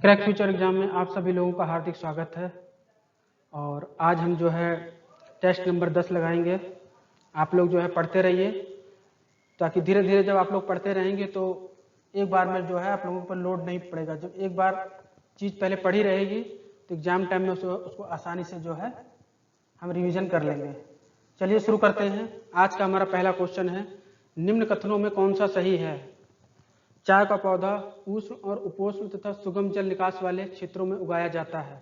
Crack future exam में आप सभी लोगों का हार्दिक स्वागत है। और आज हम जो है टेस्ट नंबर 10 लगाएंगे। आप लोग जो है पढ़ते रहिए, ताकि धीरे धीरे जब आप लोग पढ़ते रहेंगे तो एक बार में जो है आप लोगों पर लोड नहीं पड़ेगा। जब एक बार चीज़ पहले पढ़ी रहेगी तो एग्जाम टाइम में उसको आसानी से जो है हम रिवीजन कर लेंगे। चलिए शुरू करते हैं। आज का हमारा पहला क्वेश्चन है, निम्न कथनों में कौन सा सही है? चाय का पौधा उष्ण और उपोष्ण तथा सुगम जल निकास वाले क्षेत्रों में उगाया जाता है।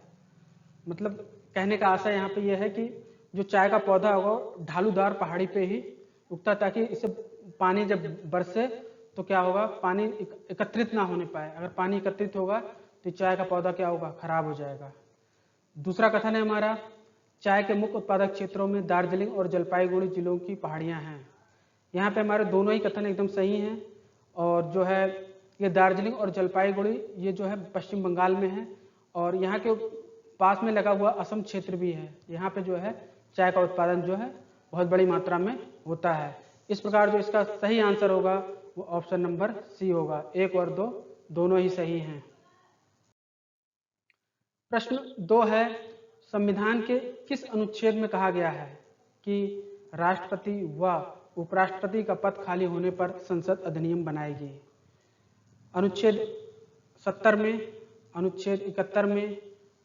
मतलब कहने का आशय यहाँ पे यह है कि जो चाय का पौधा होगा ढालूदार पहाड़ी पे ही उगता, ताकि इसे पानी जब बरसे तो क्या होगा, पानी एकत्रित ना होने पाए। अगर पानी एकत्रित होगा तो चाय का पौधा क्या होगा, खराब हो जाएगा। दूसरा कथन है हमारा, चाय के मुख्य उत्पादक क्षेत्रों में दार्जिलिंग और जलपाईगुड़ी जिलों की पहाड़ियां हैं। यहाँ पे हमारे दोनों ही कथन एकदम सही हैं। और जो है ये दार्जिलिंग और जलपाईगुड़ी ये जो है पश्चिम बंगाल में है, और यहाँ के पास में लगा हुआ असम क्षेत्र भी है। यहाँ पे जो है चाय का उत्पादन जो है बहुत बड़ी मात्रा में होता है। इस प्रकार जो इसका सही आंसर होगा वो ऑप्शन नंबर सी होगा। 1 और 2 दोनों ही सही हैं। प्रश्न 2 है, संविधान के किस अनुच्छेद में कहा गया है कि राष्ट्रपति व उपराष्ट्रपति का पद खाली होने पर संसद अधिनियम बनाएगी? अनुच्छेद 70 में, अनुच्छेद 71 में,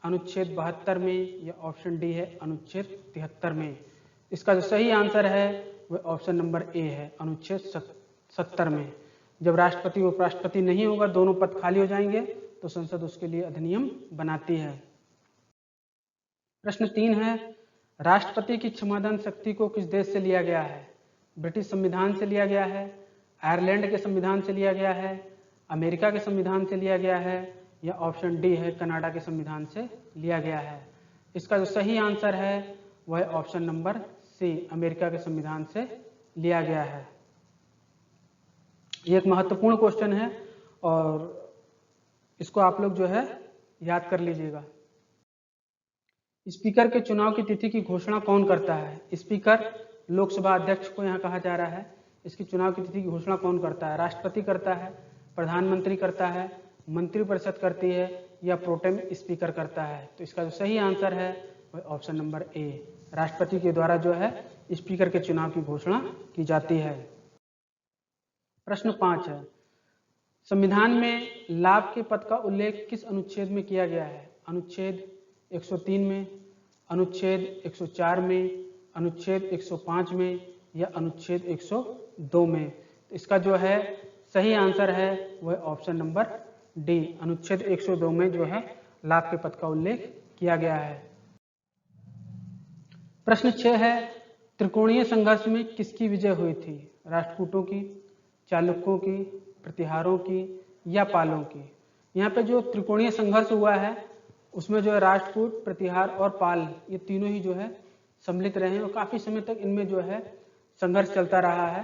अनुच्छेद 72 में, या ऑप्शन डी है अनुच्छेद 73 में? इसका जो सही आंसर है वह ऑप्शन नंबर ए है, अनुच्छेद 70 में। जब राष्ट्रपति उपराष्ट्रपति नहीं होगा, दोनों पद खाली हो जाएंगे, तो संसद उसके लिए अधिनियम बनाती है। प्रश्न 3 है, राष्ट्रपति की क्षमादान शक्ति को किस देश से लिया गया है? ब्रिटिश संविधान से लिया गया है, आयरलैंड के संविधान से लिया गया है, अमेरिका के संविधान से लिया गया है, या ऑप्शन डी है कनाडा के संविधान से लिया गया है? इसका जो सही आंसर है वह ऑप्शन नंबर सी, अमेरिका के संविधान से लिया गया है। ये एक महत्वपूर्ण क्वेश्चन है और इसको आप लोग जो है याद कर लीजिएगा। स्पीकर के चुनाव की तिथि की घोषणा कौन करता है? स्पीकर लोकसभा अध्यक्ष को यहाँ कहा जा रहा है। इसकी चुनाव की तिथि की घोषणा कौन करता है? राष्ट्रपति करता है, प्रधानमंत्री करता है, मंत्रिपरिषद करती है, या प्रोटेम स्पीकर करता है? तो इसका जो सही आंसर है वह ऑप्शन नंबर ए, राष्ट्रपति के द्वारा जो है स्पीकर के चुनाव की घोषणा की जाती है। प्रश्न 5 है, संविधान में लाभ के पद का उल्लेख किस अनुच्छेद में किया गया है? अनुच्छेद 103 में, अनुच्छेद 104 में, अनुच्छेद 105 में, या अनुच्छेद 102 में? तो इसका जो है सही आंसर है वह ऑप्शन नंबर डी, अनुच्छेद 102 में जो है लाभ के पद का उल्लेख किया गया है। प्रश्न 6 है, त्रिकोणीय संघर्ष में किसकी विजय हुई थी? राष्ट्रकूटों की, चालुक्यों की, प्रतिहारों की, या पालों की? यहाँ पे जो त्रिकोणीय संघर्ष हुआ है उसमें जो है राष्ट्रकूट, प्रतिहार और पाल ये तीनों ही जो है सम्मिलित रहे हैं, और काफी समय तक इनमें जो है संघर्ष चलता रहा है।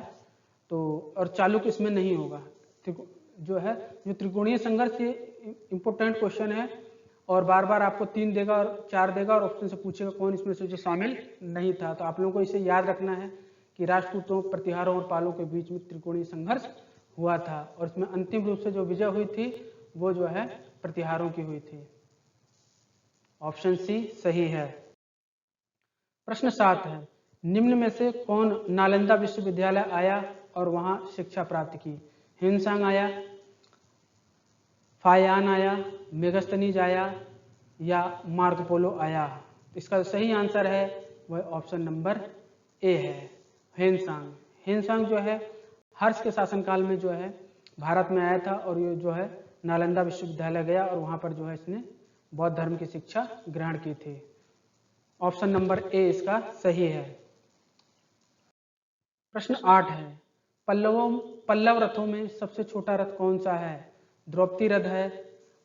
तो और चालुक्य इसमें नहीं होगा। जो है जो त्रिकोणीय संघर्ष ये इंपोर्टेंट क्वेश्चन है, और बार बार आपको 3 देगा और 4 देगा और ऑप्शन से पूछेगा कौन इसमें से जो शामिल नहीं था। तो आप लोगों को इसे याद रखना है कि राष्ट्रकूटों, प्रतिहारों और पालों के बीच में त्रिकोणीय संघर्ष हुआ था, और इसमें अंतिम रूप से जो विजय हुई थी वो जो है प्रतिहारों की हुई थी। ऑप्शन सी सही है। प्रश्न 7 है, निम्न में से कौन नालंदा विश्वविद्यालय आया और वहां शिक्षा प्राप्त की? हिमसांग आया, फायान आया, मेगस्थनीज आया, या मार्को पोलो आया? इसका सही आंसर है वह ऑप्शन नंबर ए है, हिमसांग। हिमसांग जो है हर्ष के शासनकाल में जो है भारत में आया था, और ये जो है नालंदा विश्वविद्यालय गया और वहां पर जो है इसने बौद्ध धर्म की शिक्षा ग्रहण की थी। ऑप्शन नंबर ए इसका सही है। प्रश्न 8 है, पल्लव रथों में सबसे छोटा रथ कौन सा है? द्रौपदी रथ है,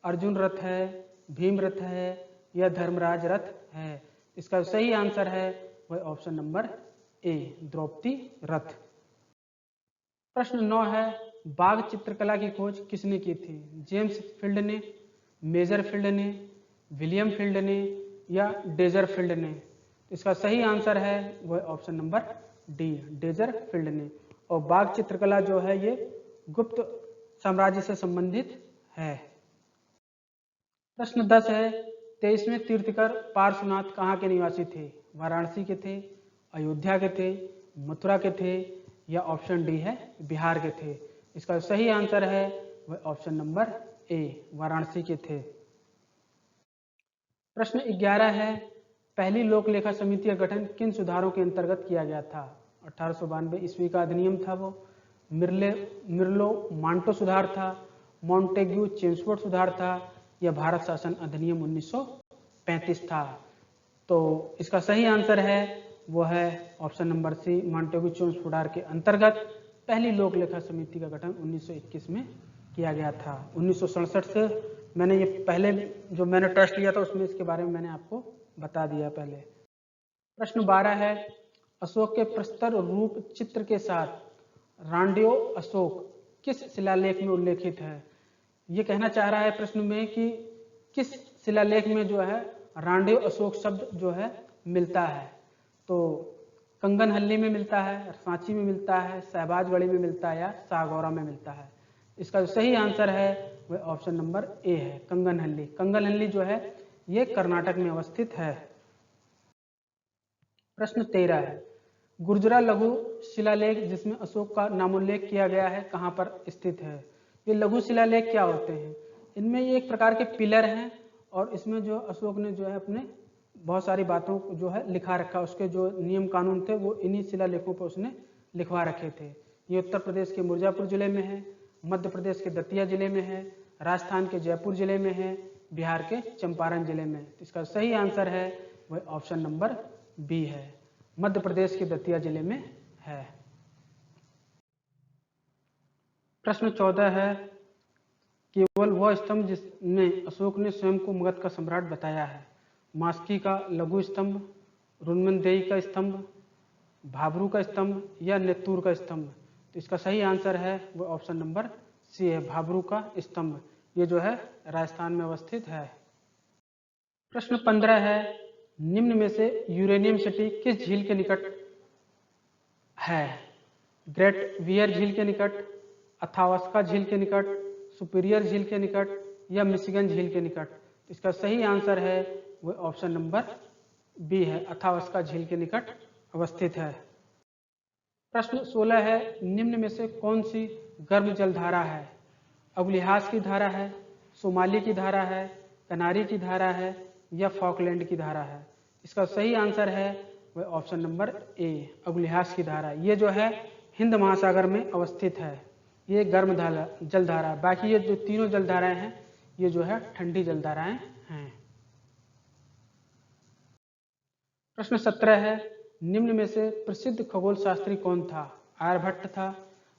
अर्जुन रथ है, भीम रथ है, या धर्मराज रथ है? इसका सही आंसर है वह ऑप्शन नंबर ए, द्रौपदी रथ। प्रश्न 9 है, बाघ चित्रकला की खोज किसने की थी? जेम्स फील्ड ने, मेजर फील्ड ने, विलियम फील्ड ने, या डेजर फील्ड ने? इसका सही आंसर है वह ऑप्शन नंबर डी, डेजर फील्ड ने। और बाघ चित्रकला जो है ये गुप्त साम्राज्य से संबंधित है। प्रश्न 10 है, 23वें तीर्थकर पार्श्वनाथ कहाँ के निवासी थे? वाराणसी के थे, अयोध्या के थे, मथुरा के थे, या ऑप्शन डी है बिहार के थे? इसका सही आंसर है वह ऑप्शन नंबर ए, वाराणसी के थे। प्रश्न 11 है, पहली लोक लेखा समिति का गठन किन सुधारों के अंतर्गत किया गया था? 1892 ईस्वी का अधिनियम था वो, मिर्लो मांटो सुधार था, मॉन्टेग्यू चेम्सफोर्ड सुधार था, या भारत शासन अधिनियम 1935 था? तो इसका सही आंसर है वो है option number C, Montagu Chelmsford के अंतर्गत पहली लोक लेखा समिति का गठन 1921 में किया गया था। 1967 से मैंने ये पहले जो मैंने टेस्ट लिया था उसमें इसके बारे में मैंने आपको बता दिया पहले। प्रश्न 12 है, अशोक के प्रस्तर रूप चित्र के साथ रांडियो अशोक किस शिलालेख में उल्लेखित है? ये कहना चाह रहा है प्रश्न में कि किस शिलालेख में जो है रांडियो अशोक शब्द जो है मिलता है। तो कंगनहल्ली में मिलता है, सांची में मिलता है, शहबाजगढ़ी में मिलता है, या सागौरा में मिलता है? इसका जो सही आंसर है वह ऑप्शन नंबर ए है, कंगनहल्ली। कंगनहल्ली जो है ये कर्नाटक में अवस्थित है। प्रश्न 13 है, गुर्जरा लघु शिलालेख जिसमें अशोक का नामोल्लेख किया गया है कहाँ पर स्थित है? ये लघु शिलालेख क्या होते हैं? इनमें ये एक प्रकार के पिलर हैं और इसमें जो अशोक ने जो है अपने बहुत सारी बातों को जो है लिखा रखा, उसके जो नियम कानून थे वो इन्हीं शिलालेखों पर उसने लिखवा रखे थे। ये उत्तर प्रदेश के मिर्जापुर जिले में है, मध्य प्रदेश के दतिया जिले में है, राजस्थान के जयपुर जिले में है, बिहार के चंपारण जिले में। इसका सही आंसर है वह ऑप्शन नंबर बी है, मध्य प्रदेश के दतिया जिले में है। प्रश्न 14 है, केवल वह स्तंभ जिसमें अशोक ने स्वयं को मगध का सम्राट बताया है? मास्की का लघु स्तंभ, रुन्मनदेई का स्तंभ, भाबरू का स्तंभ, या नेत्तूर का स्तंभ? तो इसका सही आंसर है वो ऑप्शन नंबर सी है, भाबरू का स्तंभ। ये जो है राजस्थान में अवस्थित है। प्रश्न 15 है, निम्न में से यूरेनियम सिटी किस झील के निकट है? ग्रेट वियर झील के निकट, अथावास्का झील के निकट, सुपीरियर झील के निकट, या मिशिगन झील के निकट? इसका सही आंसर है वो ऑप्शन नंबर बी है, अथावास्का झील के निकट अवस्थित है। प्रश्न 16 है, निम्न में से कौन सी गर्म जलधारा है? अबुलिहास की धारा है, सोमाली की धारा है, कनारी की धारा है, या फॉकलैंड की धारा है? इसका सही आंसर है वह ऑप्शन नंबर ए, अबुलिहास की धारा। ये जो है हिंद महासागर में अवस्थित है, ये गर्म जलधारा। बाकी ये जो तीनों जलधाराएं हैं ये जो है ठंडी जलधाराएं हैं। प्रश्न 17 है, निम्न में से प्रसिद्ध खगोल शास्त्री कौन था? आर्यभट्ट था,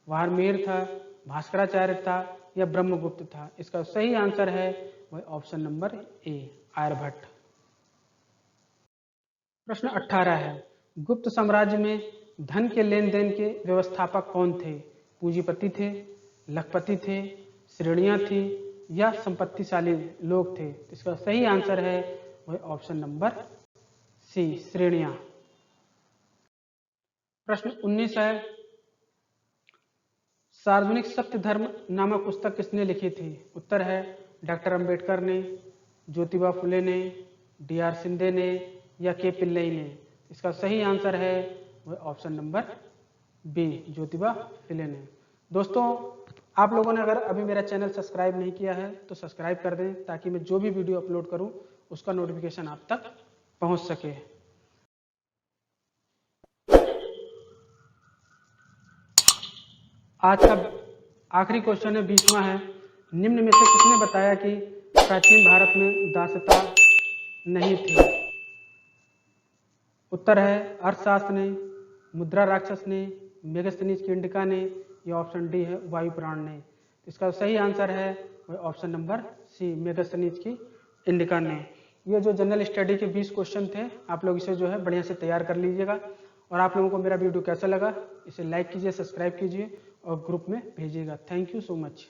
वारमेर था, भास्कराचार्य था, या ब्रह्मगुप्त था? इसका सही आंसर है वह ऑप्शन नंबर ए, आर्यभट्ट। प्रश्न 18 है, गुप्त साम्राज्य में धन के लेन देन के व्यवस्थापक कौन थे? पूंजीपति थे, लखपति थे, श्रेणियां थी, या संपत्तिशाली लोग थे? इसका सही आंसर है वह ऑप्शन नंबर सी, श्रेणियां। प्रश्न 19 है, सार्वजनिक सत्य धर्म नामक पुस्तक किसने लिखी थी? उत्तर है डॉक्टर अंबेडकर ने, ज्योतिबा फुले ने, डी.आर. शिंदे ने, या के पिल्लई ने? इसका सही आंसर है वह option number B, Jyotiba Phule ने। दोस्तों, आप लोगों ने अगर अभी मेरा चैनल सब्सक्राइब नहीं किया है तो सब्सक्राइब कर दें ताकि मैं जो भी वीडियो अपलोड करूं उसका नोटिफिकेशन आप तक पहुंच सके। आज का आखिरी क्वेश्चन है, 20वां है, निम्न में से किसने बताया कि प्राचीन भारत में दासता नहीं थी? उत्तर है अर्थशास्त्र ने, मुद्रा राक्षस ने, मेगस्थनीज की इंडिका ने, या ऑप्शन डी है वायु पुराण ने? इसका सही आंसर है वह ऑप्शन नंबर सी, मेगस्थनीज की इंडिका ने। ये जो जनरल स्टडी के 20 क्वेश्चन थे, आप लोग इसे जो है बढ़िया से तैयार कर लीजिएगा। और आप लोगों को मेरा वीडियो कैसा लगा इसे लाइक कीजिए, सब्सक्राइब कीजिए और ग्रुप में भेजिएगा। Thank you so much.